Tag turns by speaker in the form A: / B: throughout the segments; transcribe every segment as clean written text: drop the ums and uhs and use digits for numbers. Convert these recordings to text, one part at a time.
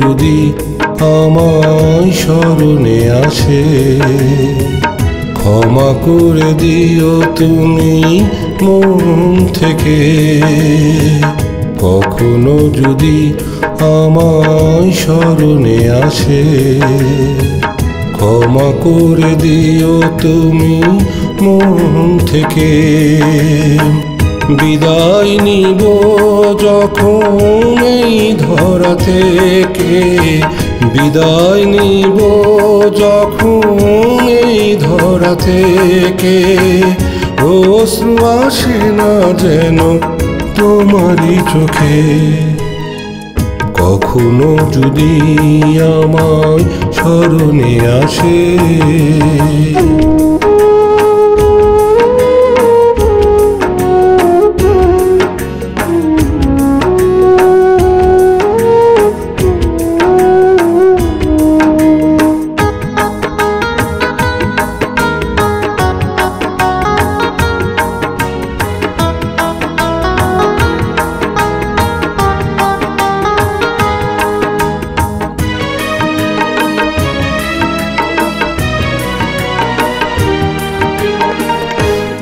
A: যদি আমায় স্মরণে আসে, ক্ষমা করে দিও তুমি মন থেকে। কখনো যদি আমায় স্মরণে আসে, ক্ষমা করে দিও তুমি মন থেকে। বিদায় নিব যখন এই ধরা থেকে, বিদায় নিব যখন এই ধরা থেকে, অশ্রু আসে না যেন তোমারই চোখে। কখনো যদি আমায় স্মরণে আসে,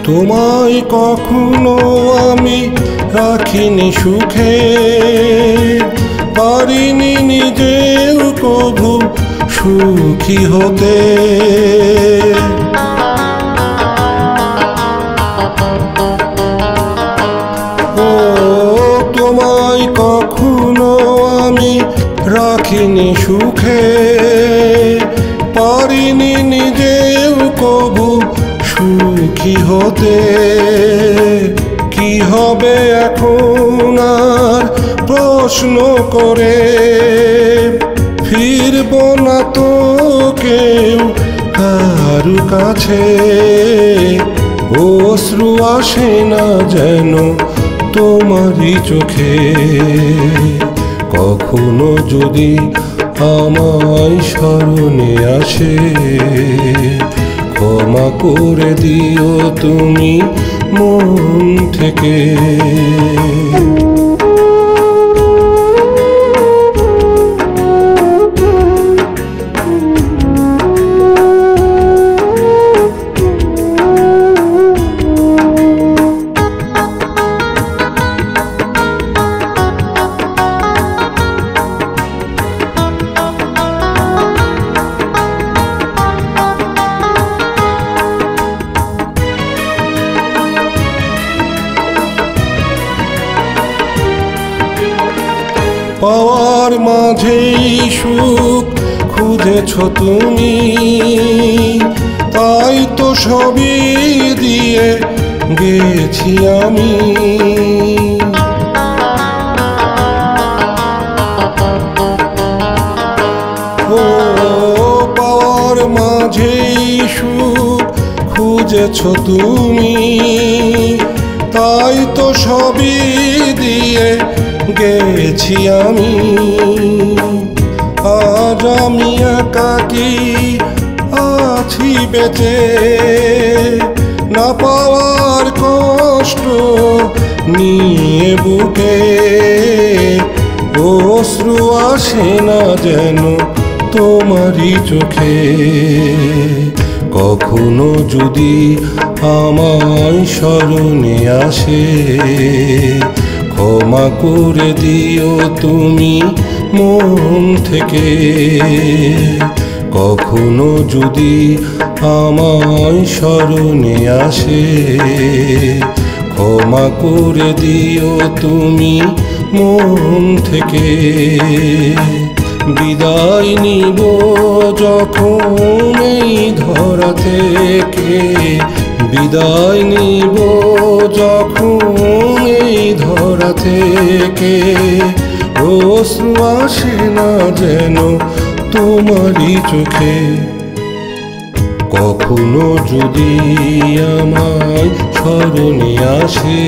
A: তোমায় কখনো আমি রাখিনি সুখে, পারিনি নিজেও কভু সুখী হতে। ও তোমায় কখনো আমি রাখিনি সুখে, পারিনি নিজেও কভু সুখী হতে। কি হবে এখন আর প্রশ্ন করে, ফিরব না তো কেউ কারু কাছে। অশ্রু আসে না যেন তোমারই চোখে। কখনো যদি আমায় স্মরণে আসে, ক্ষমা করে দিও তুমি মন থেকে। পাওয়ার মাঝেই সুখ খুঁজেছ তুমি, তাই তো সবই দিয়ে গেছি আমি। ও পাওয়ার মাঝেই সুখ খুঁজেছ তুমি, তাই তো সবই দিয়ে গেছি আমি। আজ আমি একাকী আছি বেঁচে, না পাওয়ার কষ্ট নিয়ে বুকে। অশ্রু আসে না যেন তোমারই চোখে। কখনো যদি আমায় স্মরণে আসে, ক্ষমা করে দিও তুমি মন থেকে। কখনো যদি আমায় স্মরণে আসে, ক্ষমা করে দিও তুমি মন থেকে। বিদায় নিব যখন এই ধরা থেকে, বিদায় নিব যখন এই ধরা থেকে। অশ্রু আসে না যেন তোমারই চোখে। কখনো যদি আমায় স্মরণে আসে।